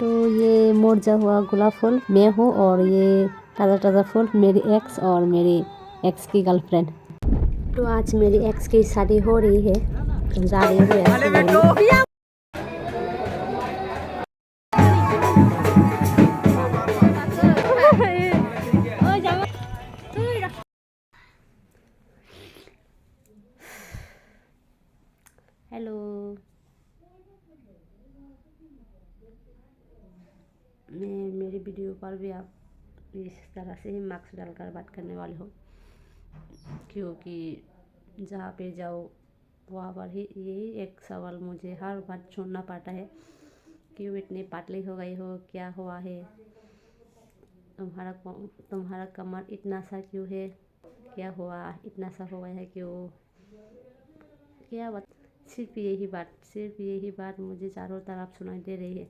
तो ये मुरझा हुआ गुलाब फूल मैं हूँ और ये ताज़ा ताज़ा फूल मेरी एक्स और मेरी एक्स की गर्लफ्रेंड। तो आज मेरी एक्स की शादी हो रही है तो जा रही हूँ एक्स के घर में। हेलो, मेरी वीडियो कॉल भी आप इस तरह से ही मास्क डालकर बात करने वाले हो, क्योंकि जहाँ पे जाओ वहाँ पर ही यही एक सवाल मुझे हर बार सुनना पड़ता है, क्यों इतनी पतली हो गई हो, क्या हुआ है, तुम्हारा कमर इतना सा क्यों है, क्या हुआ इतना सा हो गया है क्यों, क्या बात। सिर्फ यही बात मुझे चारों तरफ सुनाई दे रही है,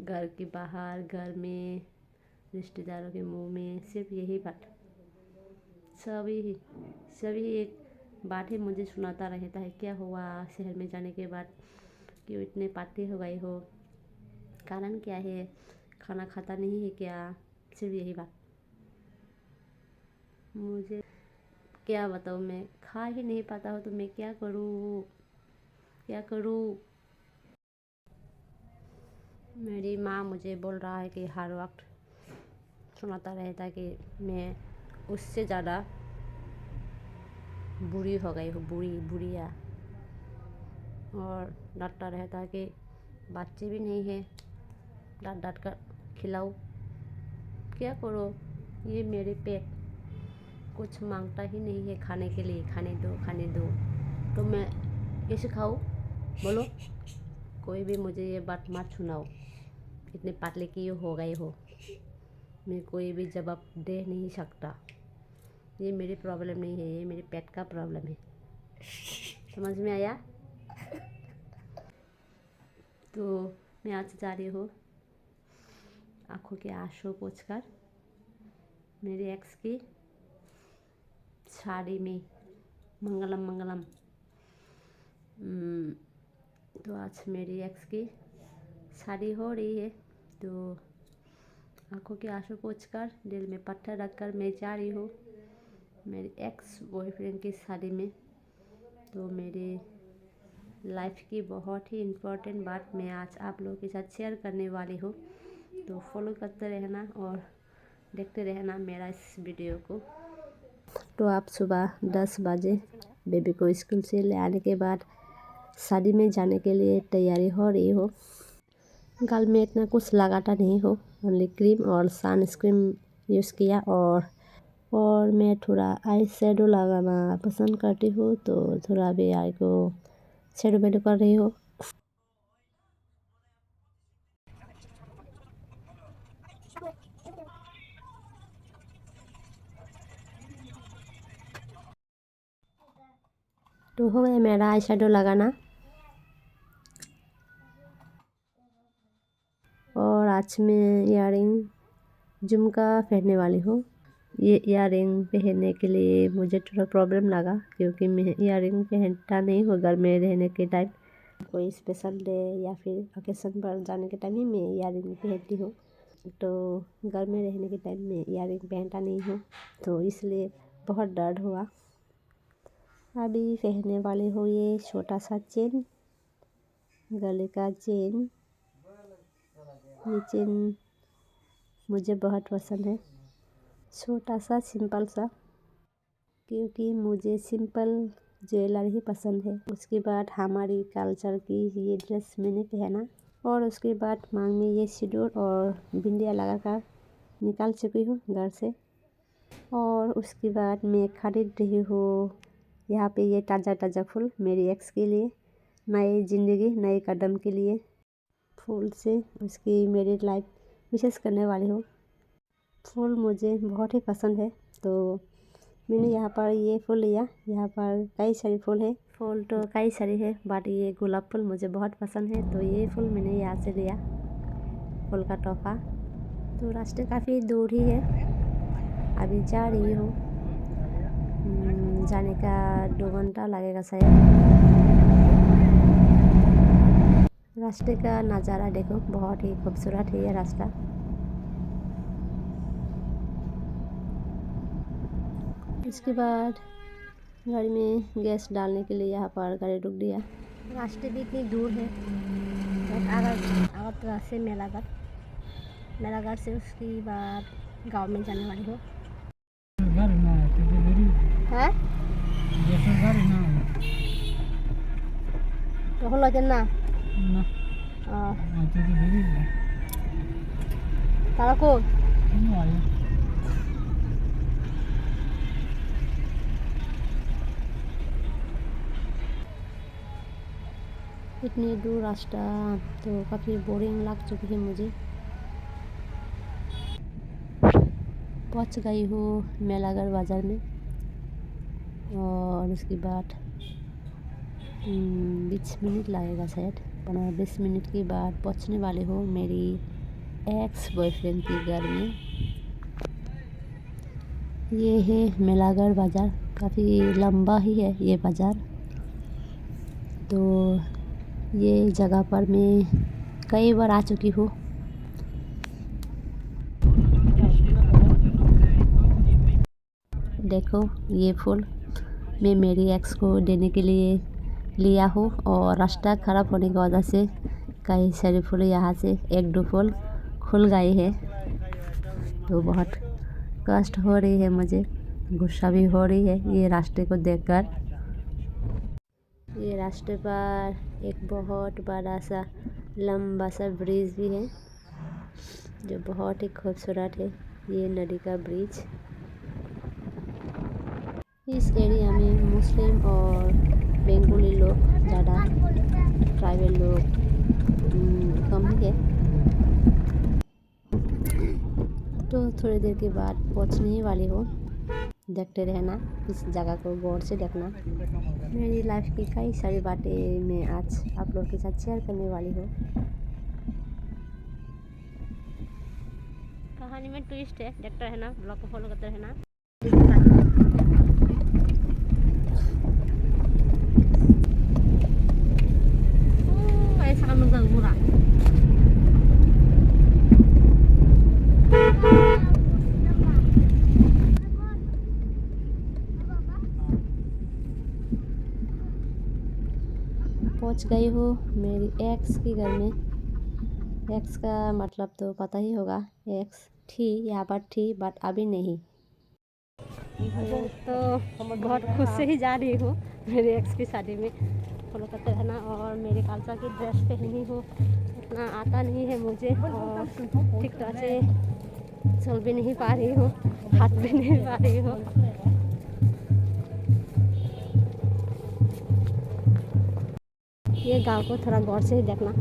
घर के बाहर, घर में, रिश्तेदारों के मुंह में, सिर्फ यही बात। सभी एक बात ही मुझे सुनाता रहता है, क्या हुआ शहर में जाने के बाद, क्यों इतने पतली हो गई हो, कारण क्या है, खाना खाता नहीं है क्या, सिर्फ यही बात। मुझे क्या बताऊँ, मैं खा ही नहीं पाता हूँ तो मैं क्या करूँ। मेरी माँ मुझे बोल रहा है कि हर वक्त सुनाता रहता है कि मैं उससे ज़्यादा बुरी हो गई हूँ, बुढ़िया, और डांटता रहता है कि बच्चे भी नहीं है, डांट कर खिलाओ, क्या करो, ये मेरे पेट कुछ मांगता ही नहीं है खाने के लिए, खाने दो तो मैं कैसे खाऊँ, बोलो। कोई भी मुझे ये बात मत सुनाओ, इतने पतले क्यों हो गए हो, मैं कोई भी जवाब दे नहीं सकता। ये मेरी प्रॉब्लम नहीं है, ये मेरे पेट का प्रॉब्लम है, समझ में आया। तो मैं आज जा रही हूँ आँखों के आंसू पोंछकर मेरी एक्स की शादी में, मंगलम। तो आज मेरी एक्स की शादी हो रही है, तो आँखों के आंसू पोंछकर, दिल में पत्थर रखकर मैं जा रही हूँ मेरी एक्स बॉयफ्रेंड की शादी में। तो मेरी लाइफ की बहुत ही इम्पोर्टेंट बात मैं आज आप लोगों के साथ शेयर करने वाली हूँ, तो फॉलो करते रहना और देखते रहना मेरा इस वीडियो को। तो आप सुबह 10 बजे बेबी को स्कूल से ले आने के बाद शादी में जाने के लिए तैयारी हो रही हो। गाल में इतना कुछ लगाता नहीं हो, ओनली क्रीम और सनस्क्रीन यूज़ किया, और मैं थोड़ा आई शेडो लगाना पसंद करती हूँ, तो थोड़ा भी आई को शेडो कर रही हो। तो हो गया मेरा आई शेडो लगाना, और आज मैं इयररिंग झुमका पहनने वाली हूँ। ये इयररिंग पहनने के लिए मुझे थोड़ा प्रॉब्लम लगा, क्योंकि मैं इयररिंग पहनता नहीं हूँ घर में रहने के टाइम, कोई स्पेशल डे या फिर ओकेशन पर जाने के टाइम ही मैं इयररिंग पहनती हूँ, तो घर में रहने के टाइम में इयररिंग पहनता नहीं हूँ, तो इसलिए बहुत दर्द हुआ। अभी पहनने वाली हूँ ये छोटा सा चेन, गले का चेन। ये चेन मुझे बहुत पसंद है, छोटा सा सिंपल सा, क्योंकि मुझे सिंपल ज्वेलरी ही पसंद है। उसके बाद हमारी कल्चर की ये ड्रेस मैंने पहना, और उसके बाद मांग में ये सिंदूर और बिंदिया लगाकर निकाल चुकी हूँ घर से। और उसके बाद मैं खरीद रही हूँ यहाँ पे ये ताज़ा ताज़ा फूल मेरी एक्स के लिए, नई ज़िंदगी नए कदम के लिए, फूल से उसकी मेरी लाइफ विशेष करने वाली हूँ। फूल मुझे बहुत ही पसंद है, तो मैंने यहाँ पर ये फूल लिया। यहाँ पर कई सारे फूल है, फूल तो कई सारे है, बट ये गुलाब फूल मुझे बहुत पसंद है, तो ये फूल मैंने यहाँ से लिया, फूल का तोहफा। तो रास्ते काफ़ी दूर ही है, अभी जा रही हूँ, जाने का 2 घंटा लगेगा शायद। रास्ते का नज़ारा देखो, बहुत ही खूबसूरत है ये रास्ता। इसके बाद गाड़ी में गैस डालने के लिए यहाँ पर गाड़ी रुक दिया। रास्ते भी इतनी दूर है, अगर से मेलाघाट से उसके बाद गांव में जाने वाली हो। है तो हलो ना तारा को इतनी दूर रास्ता तो काफ़ी बोरिंग लग चुकी है मुझे। पहुंच गई हूँ मेलाघाट बाज़ार में और उसके बाद 20 मिनट लगेगा शायद, 15-20 मिनट के बाद पहुंचने वाले हो मेरी एक्स बॉयफ्रेंड के घर में। ये है मेलाघाट बाज़ार, काफ़ी लंबा ही है ये बाज़ार। तो ये जगह पर मैं कई बार आ चुकी हूँ। देखो ये फूल मैं मेरी एक्स को देने के लिए लिया हूँ और रास्ता ख़राब होने की वजह से कई सारे फूल यहाँ से 1-2 फूल खुल गए हैं। तो बहुत कष्ट हो रही है मुझे, गुस्सा भी हो रही है ये रास्ते को देखकर। ये रास्ते पर एक बहुत बड़ा सा लंबा सा ब्रिज भी है जो बहुत ही खूबसूरत है। ये नदी का ब्रिज। इस एरिया में मुस्लिम और बंगाली लोग ज़्यादा, ट्राइबल लोग कम ही है। तो थोड़ी देर के बाद पहुंचने ही वाली हो, देखते रहना, इस जगह को गौर से देखना। मेरी लाइफ की कई सारी बातें मैं आज आप लोग के साथ शेयर करने वाली हूँ। कहानी में ट्विस्ट है, देखते रहना, ब्लॉग को फॉलो करते रहना। ऐसा काम नंगा पूरा पहुंच गई हूँ मेरी एक्स के घर में। एक्स का मतलब तो पता ही होगा, एक्स थी यहाँ पर थी बट अभी नहीं। तो बहुत खुश से ही जा रही हूँ मेरे एक्स की शादी में। फॉलो करते रहना। और मेरे कल्चर की ड्रेस पहनी हूँ, इतना आता नहीं है मुझे और ठीक तरह से चल भी नहीं पा रही हूँ, हाथ भी नहीं पा रही हूँ। ये गांव को थोड़ा गौर से ही देखना।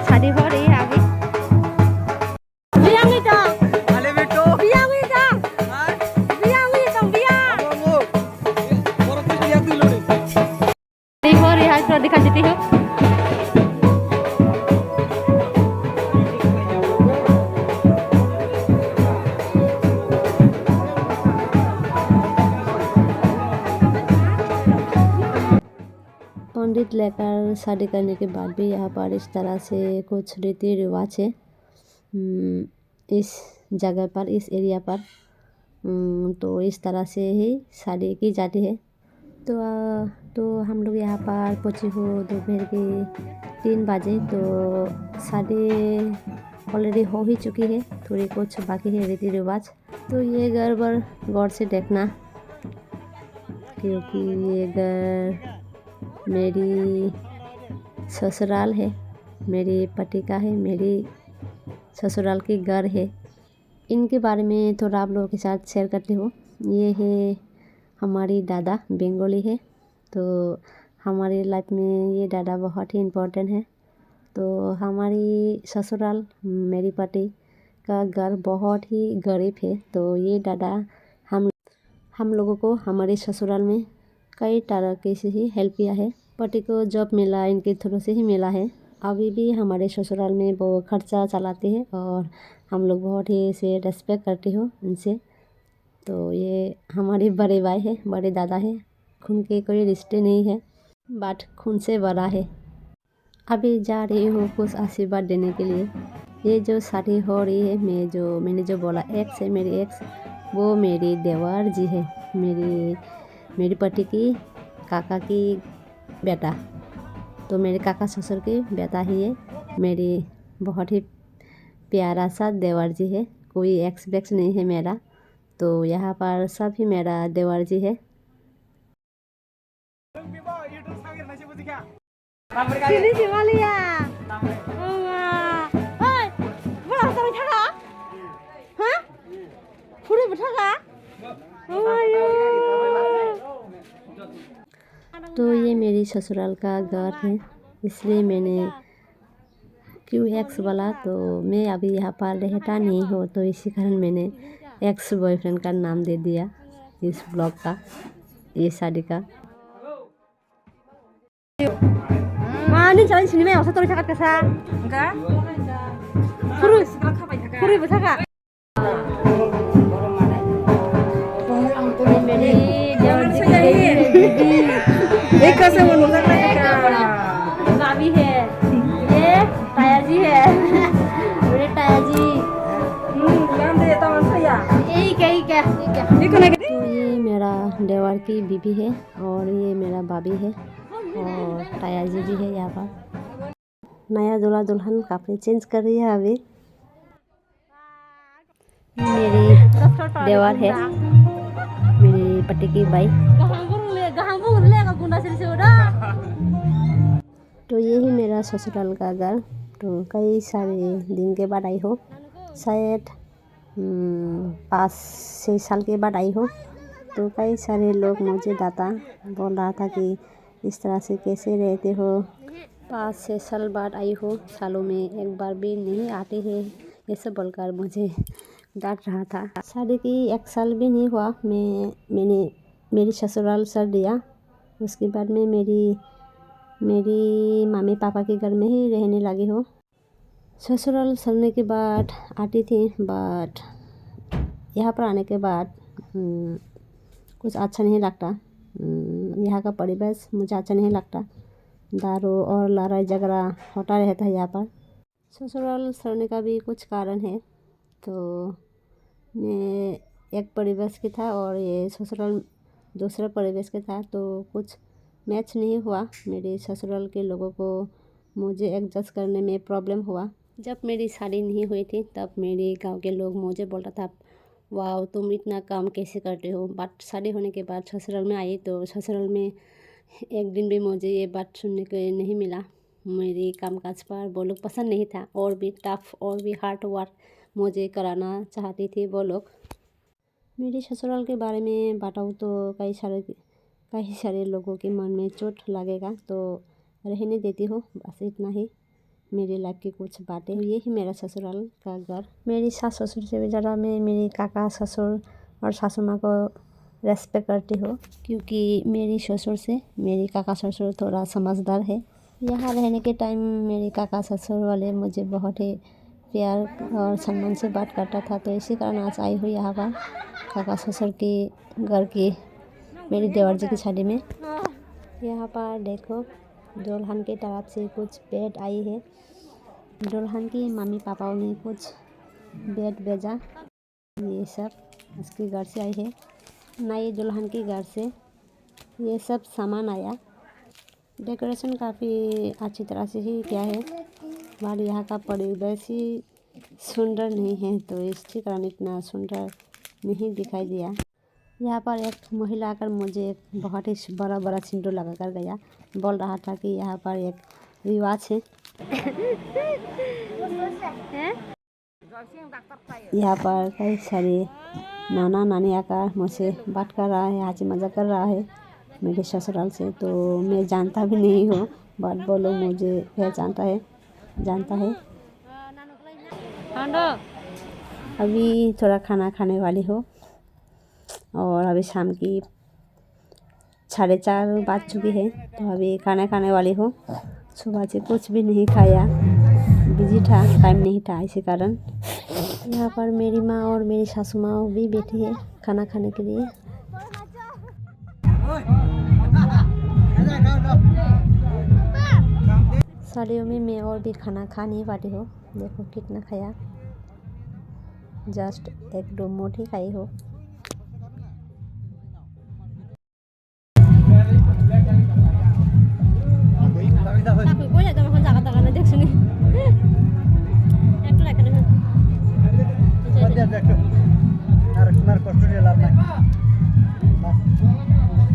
शादी हो रही है अभी। हो रही है, दिखा देती हूँ। पंडित लेकर शादी करने के बाद भी यहाँ पर इस तरह से कुछ रीति रिवाज है इस जगह पर, इस एरिया पर। तो इस तरह से ही शादी की जाती है। तो हम लोग यहाँ पर पहुँचे हो दोपहर के 3 बजे। तो शादी ऑलरेडी हो ही चुकी है, थोड़ी कुछ बाकी है रीति रिवाज। तो ये घर पर गौर से देखना, क्योंकि ये घर मेरी ससुराल है, मेरे पति का है, मेरी ससुराल की घर है। इनके बारे में थोड़ा आप लोगों के साथ शेयर करती हूँ। ये है हमारी दादा, बंगाली है। तो हमारी लाइफ में ये दादा बहुत ही इम्पोर्टेंट है। तो हमारी ससुराल, मेरी पति का घर बहुत ही गरीब है। तो ये दादा हम लोगों को हमारे ससुराल में कई तरह के से ही हेल्प किया है। पति को जॉब मिला इनके थ्रू से ही मिला है। अभी भी हमारे ससुराल में वो खर्चा चलाते हैं और हम लोग बहुत ही इसे रेस्पेक्ट करते हो इनसे। तो ये हमारे बड़े भाई है, बड़े दादा है। खून के कोई रिश्ते नहीं है बट खून से बड़ा है। अभी जा रही हूँ कुछ आशीर्वाद देने के लिए। ये जो शादी हो रही है मैंने जो बोला एक्स है, मेरी एक्स, वो मेरी देवर जी है, मेरी पति की काका की बेटा। तो मेरे काका ससुर की बेटा ही है। मेरी बहुत ही प्यारा सा देवर जी है, कोई एक्स बैक्स नहीं है मेरा। तो यहाँ पर सब ही मेरा देवर जी है। तो ये मेरी ससुराल का घर है, इसलिए मैंने क्यों एक्स बोला। तो मैं अभी यहाँ पर रहता नहीं हो, तो इसी कारण मैंने एक्स बॉयफ्रेंड का नाम दे दिया इस ब्लॉग का, ये शादी का। मानी चलाइन सिनेमा यावसो तोर थाखा कैसा enggak furu betaka मेरी देवर जी एक कैसे वो लोग भाभी है, ये ताया जी है, मेरे ताया जी काम दे तो मन से या यही क्या तो ये मेरा देवर की बीबी है और ये मेरा भाभी है और ताया जी भी है। यहाँ पर नया दूल्हा दुल्हन कपड़े चेंज कर रही है। अभी मेरी देवर है, मेरी पति की बाई। तो यही मेरा ससुराल का घर। तो कई सारे दिन के बाद आई हो, शायद 5-6 साल के बाद आई हो। तो कई सारे लोग मुझे दादा बोल रहा था कि इस तरह से कैसे रहते हो, 5-6 साल बाद आई हो, सालों में एक बार भी नहीं आते हैं, ये सब बोलकर मुझे डांट रहा था। शादी की 1 साल भी नहीं हुआ मैंने मेरी ससुराल सर दिया। उसके बाद में मेरी मम्मी पापा के घर में ही रहने लगी हो। ससुराल सरने के बाद आती थी, बट यहाँ पर आने के बाद कुछ अच्छा नहीं लगता। यहाँ का परिवेश मुझे अच्छा नहीं लगता। दारू और लड़ाई झगड़ा होता रहता है यहाँ पर। ससुराल छोड़ने का भी कुछ कारण है। तो मैं एक परिवेश की था और ये ससुराल दूसरे परिवेश के था, तो कुछ मैच नहीं हुआ। मेरे ससुराल के लोगों को मुझे एडजस्ट करने में प्रॉब्लम हुआ। जब मेरी शादी नहीं हुई थी तब मेरे गांव के लोग मुझे बोलता था, वाह तुम इतना काम कैसे करते हो। बट शादी होने के बाद ससुराल में आई तो ससुराल में एक दिन भी मुझे ये बात सुनने को नहीं मिला। मेरी कामकाज पर वो लोग पसंद नहीं था, और भी टफ और भी हार्ड वर्क मुझे कराना चाहती थी वो लोग। मेरे ससुराल के बारे में बताऊँ तो कई सारे लोगों के मन में चोट लगेगा, तो रहने देती हूँ। बस इतना ही मेरी लाइफ की कुछ बातें। ये ही मेरा ससुराल का घर। मेरी सास ससुर से भी ज़्यादा मैं मेरी काका ससुर और सासू माँ को रेस्पेक्ट करती हूँ, क्योंकि मेरी ससुर से मेरी काका ससुर थोड़ा समझदार है। यहाँ रहने के टाइम मेरे काका ससुर वाले मुझे बहुत ही प्यार और सम्मान से बात करता था, तो इसी कारण आज आई हूँ यहाँ पर काका ससुर के घर की मेरी देवर जी की शादी में। यहाँ पर देखो दुल्हन की तरफ से कुछ भेंट आई है। दुल्हन की मम्मी पापाओं ने कुछ भेंट भेजा, ये सब उसके घर से आई है। नई दुल्हन के घर से ये सब सामान आया। डेकोरेशन काफ़ी अच्छी तरह से ही किया है, और यहाँ का परिवेश ही सुंदर नहीं है, तो इसके कारण इतना सुंदर नहीं दिखाई दिया। यहाँ पर एक महिला आकर मुझे एक बहुत ही बड़ा सिंदूर लगा कर गया, बोल रहा था कि यहाँ पर एक रिवाज है। यहाँ पर कई सारे नाना नानी आकर मुझसे बात कर रहा है, हंसी मजाक कर रहा है मेरे ससुराल से। तो मैं जानता भी नहीं हूँ, बट वो लोग मुझे जानता है। अभी थोड़ा खाना खाने वाली हो और अभी शाम की 4:30 बज चुकी है। तो अभी खाना खाने वाली हो। सुबह से कुछ भी नहीं खाया, बिजी था, टाइम नहीं था, इसी कारण। यहाँ पर मेरी माँ और मेरी सासू माँ भी बैठी है खाना खाने के लिए। शादियों में मैं और भी खाना खा नहीं पाती हो। देखो कितना खाया, जस्ट 1-2 मुट्ठी खाई हो।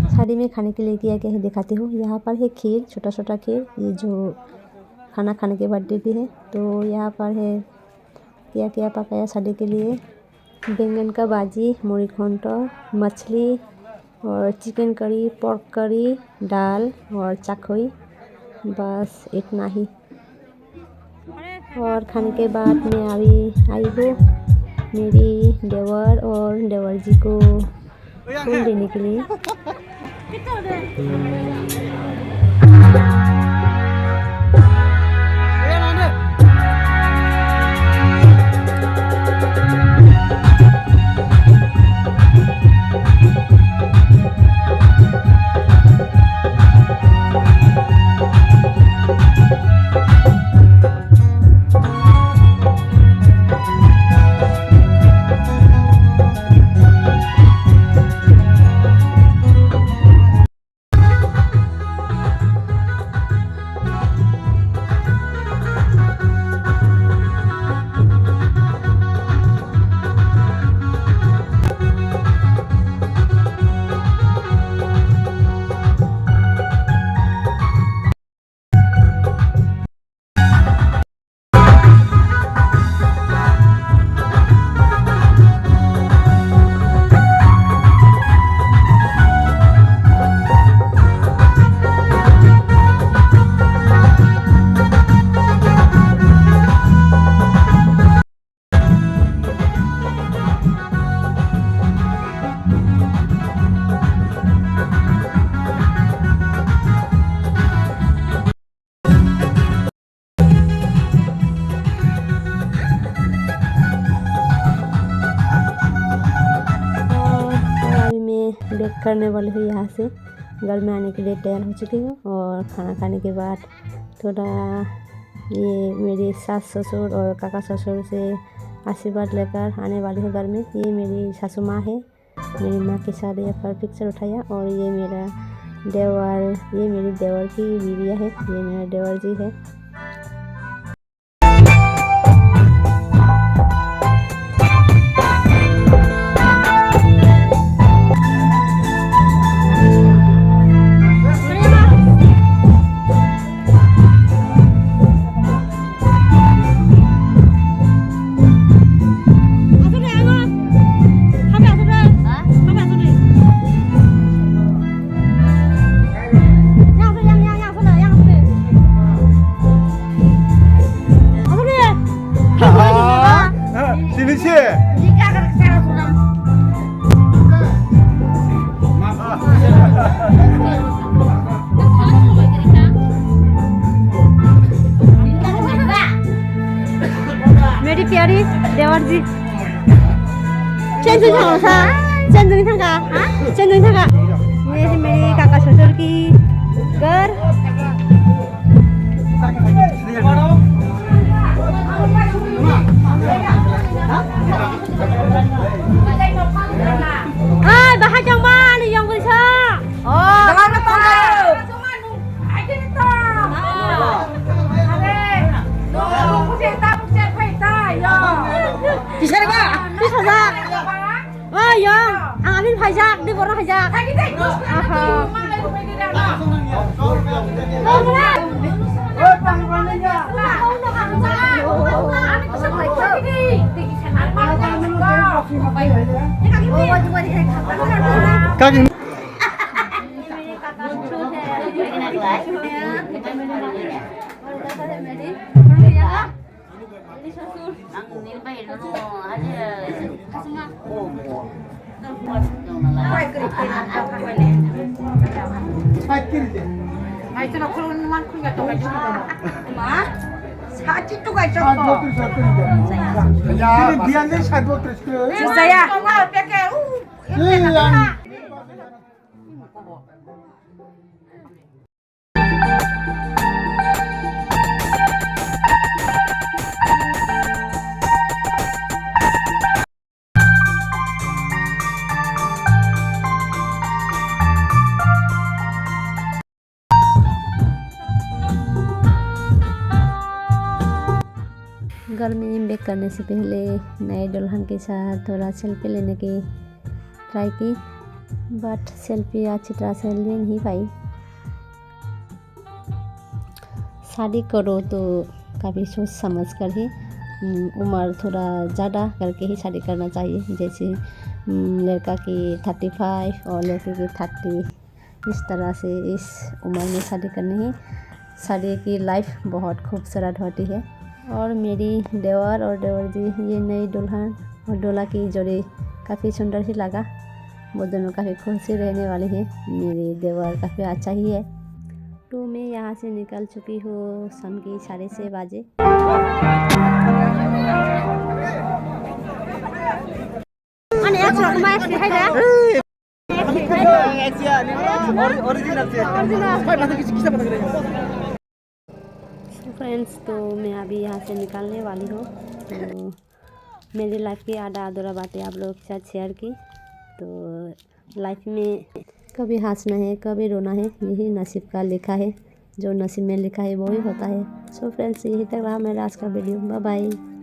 शादी में खाने के लिए क्या क्या है दिखाती हूँ। यहाँ पर है खीर, छोटा छोटा खीर, ये जो खाना खाने के बाद देती है। तो यहाँ पर है क्या क्या पकाया शादी के लिए। बैंगन का भाजी, मुड़ी घंट, मछली और चिकन करी, पोर्क करी, दाल और चखोई, बस इतना ही। और खाने के बाद मैं अभी आई हूँ मेरी देवर और देवर जी को फूल देने के लिए। बैक करने वाली हूँ। यहाँ से घर में आने के लिए तैयार हो चुकी हूँ। और खाना खाने के बाद थोड़ा ये मेरे सास ससुर और काका ससुर से आशीर्वाद लेकर आने वाली हूँ घर में। ये मेरी सासू माँ है, मेरी माँ के साथ यहाँ पर पिक्चर उठाया। और ये मेरा देवर, ये मेरी देवर की बीविया है, ये मेरा देवर जी है। मेरी प्यारी देवर जी, ये है मेरे काका ससुर की घर। बाहर जाओ मान yang bisa. Oh, jangan bisa ba? Bisa ba? Oh, yang amin hajak di borong hajak. घर में बेक करने से पहले नए दुल्हन के साथ थोड़ा सेल्फी लेने की ट्राई की, बट सेल्फी अच्छी तरह से ले नहीं पाई। शादी करो तो काफ़ी सोच समझ कर ही उम्र थोड़ा ज़्यादा करके ही शादी करना चाहिए। जैसे लड़का की 35 और लड़के की 30, इस तरह से इस उम्र में शादी करनी है। शादी की लाइफ बहुत खूबसूरत होती है। और मेरी देवर और देवर जी, ये नई दुल्हन और दूल्हा की जोड़ी काफ़ी सुंदर ही लगा। वो दोनों काफ़ी खुश ही रहने वाले हैं। मेरी देवर काफ़ी अच्छा ही है। तो मैं यहाँ से निकल चुकी हूँ शाम की 6:30 बजे। फ्रेंड्स, तो मैं अभी यहाँ से निकलने वाली हूँ। तो मेरी लाइफ की आधा अधूरा बातें आप लोगों के साथ शेयर की। तो लाइफ में कभी हंसना है, कभी रोना है, यही नसीब का लिखा है। जो नसीब में लिखा है वो ही होता है। सो फ्रेंड्स, यही तक रहा मेरा आज का वीडियो। Bye bye.